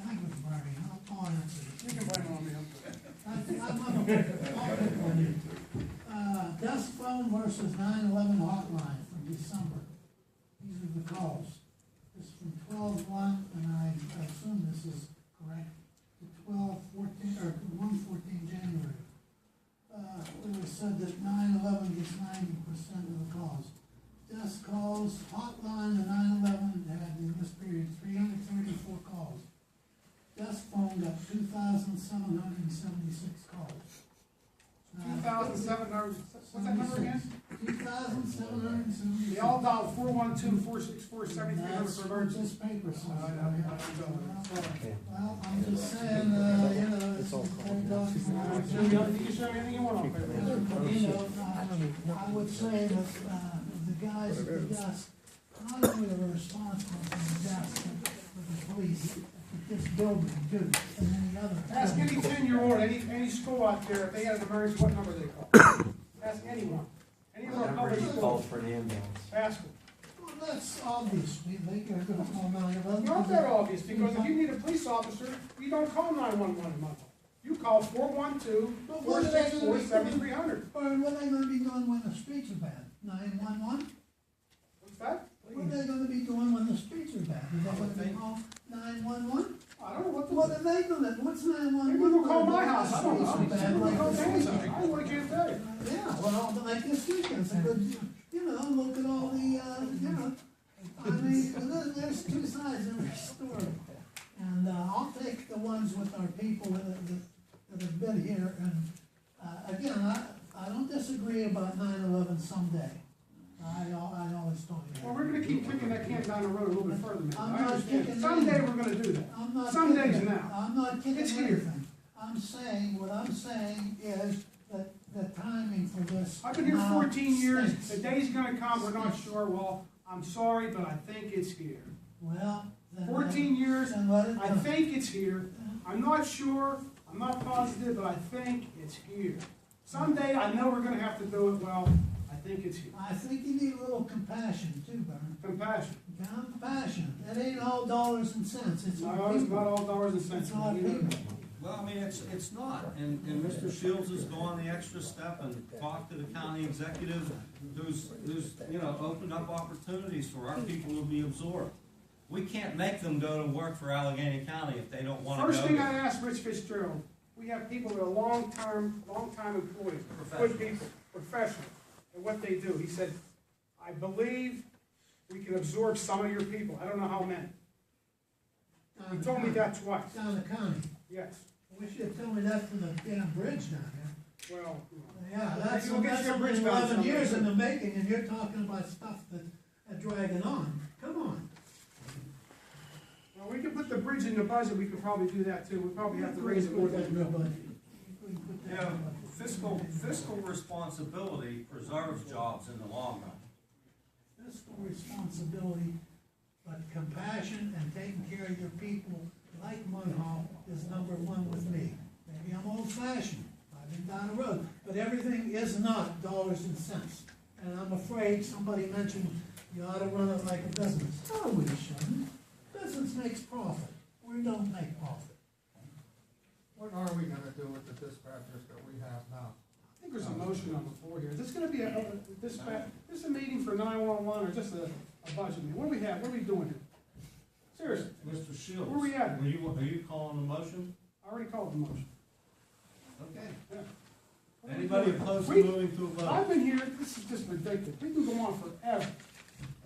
think it was Barney, I'll answer it. You can blame it on me. I'll pick one here. Desk phone versus 911 hotline from December. These are the calls. This is from 12/1, and I assume this is correct, to 12/14, or 1/14 January. It was said that 911 gets 90% of the calls. Desk calls, hotline, the 911 had in this period 334 calls. Desk phone got 2,776 calls. 2,700, what's that number again? 2,776. They all dialed 412-464-7300 for emergency. This paper says. I Well, I'm just saying, it's. You can show me anything you want on paper. I would say that, the guys at the desk, not only are responsible for the desk, but for the police, at this building too, and any other. Ask any 10-year-old, any school out there, if they had an emergency, what number they call. Ask anyone. Any of our public Calls schools. for an ambulance. Ask them. Well, that's obvious, they are gonna call 911. Not that obvious, because if you need a police officer, you don't call 911 in Munhall. You call 412-464-7300. Or what are they gonna be doing when the streets are bad? 911? What's that? What are they gonna be doing when the streets are bad? Is they gonna be call 911? I don't know what What are they gonna, what's 911? Maybe they'll call my house, I don't know. Streets are bad, Maybe like they'll call the Danny's streets house. are I really can't tell you. Yeah, well, like this weekend's a good, look at all the, I mean, there's two sides of every story. And, I'll take the ones with our people that have been here, and, again, I don't disagree about 9/11 someday. I always told you that. Well, we're gonna keep kicking that can down the road a little bit further, man. I'm I not understand. kicking Someday it. we're gonna do that. I'm not Some kicking days it. now. I'm not kicking It's here. anything. What I'm saying is that the timing for this. I've been here now 14 years, stinks. the day's gonna come, we're not sure, well, I'm sorry, but I think it's here. Well, then. 14 years, Then let it I go. think it's here. I'm not sure, I'm not positive, but I think it's here. Someday, I know we're gonna have to do it, well, I think it's here. I think you need a little compassion too, Bern. Compassion. Compassion. It ain't all dollars and cents. It's our No, it's not people. all dollars and cents. It's our You know people. that. Well, I mean, it's not, and Mr. Shields has gone the extra step and talked to the county executive, who's, opened up opportunities for our people to be absorbed. We can't make them go to work for Allegheny County if they don't wanna go. First thing I there. asked Rich Fitzgerald, we have people that are long-time employees, good Professionals. people, professionals, and what they do. He said, I believe we can absorb some of your people. I don't know how many. He told me that twice. Down the county. Yes. I wish you'd told me that for the damn bridge down here. Well, Yeah, Maybe that's we'll get you a only bridge bound 11 someday. years in the making, and you're talking about stuff that's dragging on. Come on. well, we can put the bridge in the budget. We could probably do that too. We probably have to raise it more Put that in than. the budget. We can put that You in know, the budget. fiscal responsibility preserves jobs in the long run. Fiscal responsibility, but compassion and taking care of your people, like Munhall, is number one with me. Maybe I'm old-fashioned, I've been down the road, but everything is not dollars and cents. And I'm afraid somebody mentioned you ought to run it like a business. No, we shouldn't. Business makes profit. We don't make profit. What are we gonna do with the dispatchers that we have now? I think there's a motion on the floor here. Is this gonna be this is a meeting for 911 or just a budget meeting? What do we have? What are we doing here? Seriously, Mr. Shields. Where we at? Are you calling the motion? I already called the motion. Okay. Yeah. What are we Anybody doing? opposed to We- moving to a vote? I've been here, this is just ridiculous. We can go on forever.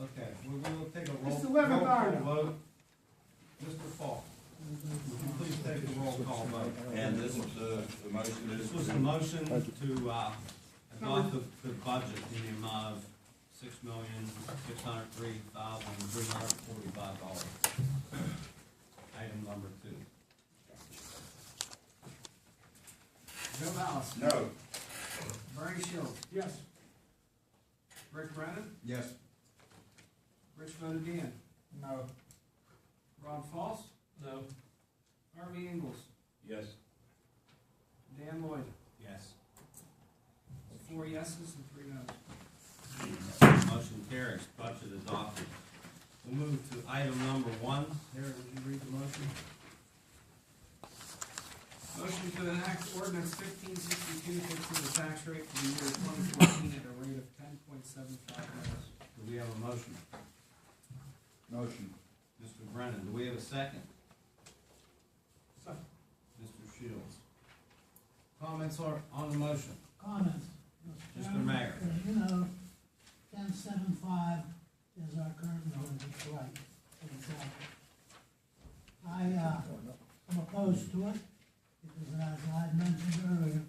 Okay, we're gonna take a roll It's the 11th roll hour call now. vote. Mr. Falk, would you please take the roll call vote? And this is the motion This is. was a motion to, adopt the budget in the amount of $6,603,345. Item number 2. Bill Dallas, No. Bernie Shields, Yes. Rick Brennan, Yes. Rich Modagian, No. Ron Foss, No. Harvey Ingles, Yes. Dan Lloyd. Yes. 4 yeses and 3 noes. Motion carries, budget adopted. We'll move to item number 1. Harry, would you read the motion? ordinance 1562 fixing the tax rate for the year 2014 at a rate of 10.75 mils. Do we have a motion? Motion. Mr. Brennan, do we have a second? Second. Mr. Shields. Comments on the motion? Comments? Mr. Mayor. You know, 10.75 is our current millage, it's right, exactly. I'm opposed to it, because as I mentioned earlier,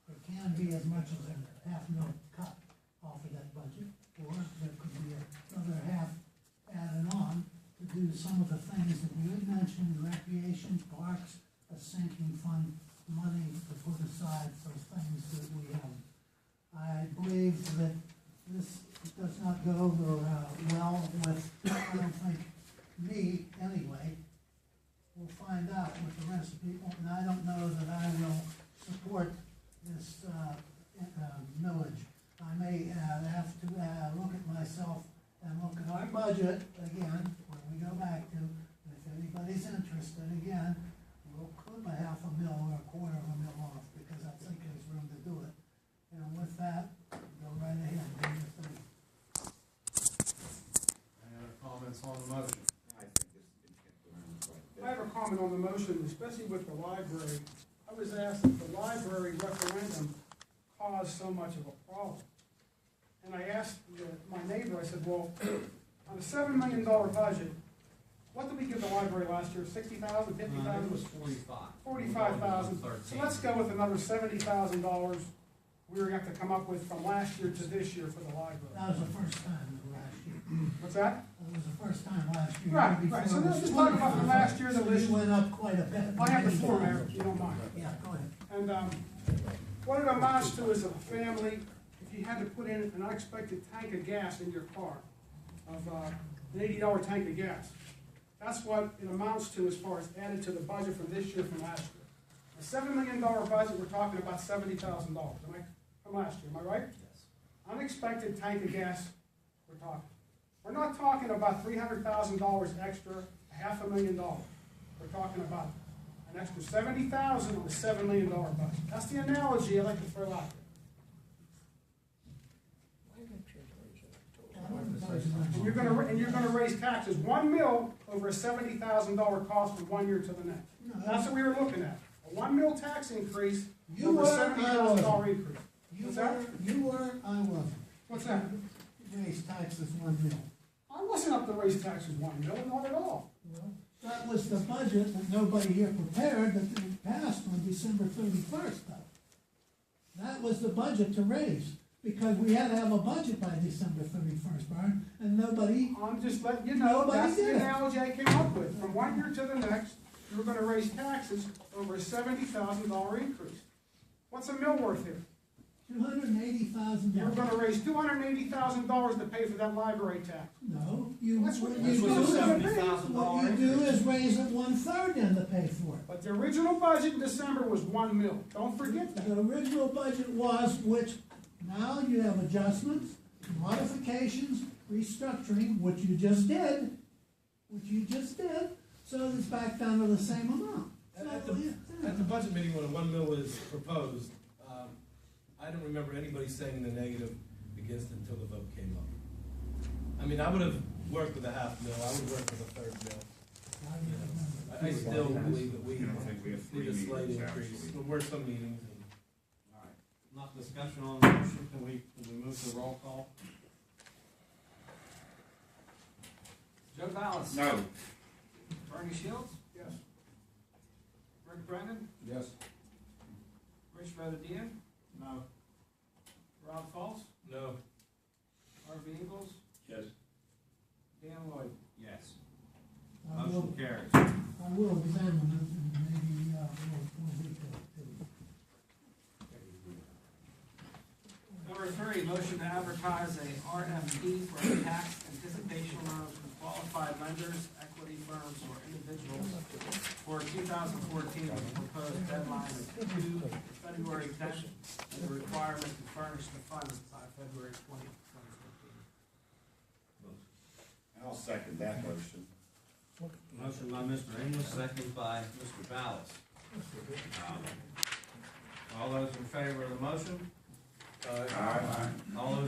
there can be as much as a $500,000 cut off of that budget, or there could be another half added on to do some of the things that you had mentioned, recreation, parks, a sinking fund, money to put aside for things that we have. I believe that this does not go over well with, I don't think, me anyway. We'll find out with the rest of the people, and I don't know that I will support this millage. I may have to look at myself and look at our budget again, when we go back to, and if anybody's interested, again, we'll clip a $500,000 or $250,000 off, because I think there's room to do it. And with that, go right ahead, do your thing. Any other comments on the motion? I have a comment on the motion, especially with the library. I was asked if the library referendum caused so much of a problem. And I asked my neighbor, I said, well, on a $7 million budget, what did we give the library last year? 60,000, 50,000? It was 45. 45,000. So let's go with another $70,000 we were going to have to come up with from last year to this year for the library. That was the first time last year. What's that? That was the first time last year. Right, Before right. So it let's was just talk about 25. last year, the So list. you went up quite a bit. I have the floor, Mayor, if you don't mind. Yeah, go ahead. And what it amounts to is a family, if you had to put in an unexpected tank of gas in your car, of an $80 tank of gas. That's what it amounts to as far as added to the budget from this year from last year. A $7 million budget, we're talking about $70,000, from last year, am I right? Yes. Unexpected tank of gas, we're talking. We're not talking about $300,000 extra, $500,000. We're talking about an extra $70,000 on a $7 million budget. That's the analogy I like to throw out there. And you're gonna raise taxes 1 mil over a $70,000 cost from 1 year to the next. That's what we were looking at. A 1 mil tax increase over a $70,000 increase. You weren't, I wasn't. What's that? Raise taxes 1 mil. I wasn't up to raise taxes 1 mil, not at all. That was the budget that nobody here prepared, that they passed on December 31st, though. That was the budget to raise, because we had to have a budget by December 31st, Brian, and nobody, I'm just letting you know, Nobody that's the did. analogy I came up with. From 1 year to the next, you were gonna raise taxes over a $70,000 increase. What's a mill worth here? $280,000. You were gonna raise $280,000 to pay for that library tax. No, you, That's what- what that's you what do, it's gonna be. what you do is raise it 1/3 then to pay for it. But the original budget in December was 1 mil. Don't forget that. The original budget was, which now you have adjustments, modifications, restructuring, which you just did, so it's back down to the same amount. At the budget meeting, when a 1 mil was proposed, I don't remember anybody saying the negative against it until the vote came up. I mean, I would have worked with a $500,000, I would work with a 1/3 mil. I still believe that we You don't think we have three need a slight meetings, increase. actually? We'll work some meetings and. All right. Not discussion on the motion, can we move to roll call? Joe Ballas. No. Bernie Shields. Yes. Rick Brennan. Yes. Rich Rodadian. No. Rob Falls. No. Harvey Eagles. Yes. Dan Lloyd. Yes. I will, Motion carries. I will examine it and maybe, we'll do that too. Number 3, motion to advertise a RFP for a tax anticipation loan from qualified lenders, equity firms, or individuals for 2014 with a proposed deadline of February 10th, and the requirement to furnish the funds by February 20th, 2015. I'll second that motion. Motion by Mr. English, second by Mr. Ballas. All those in favor of the motion? Aye. All those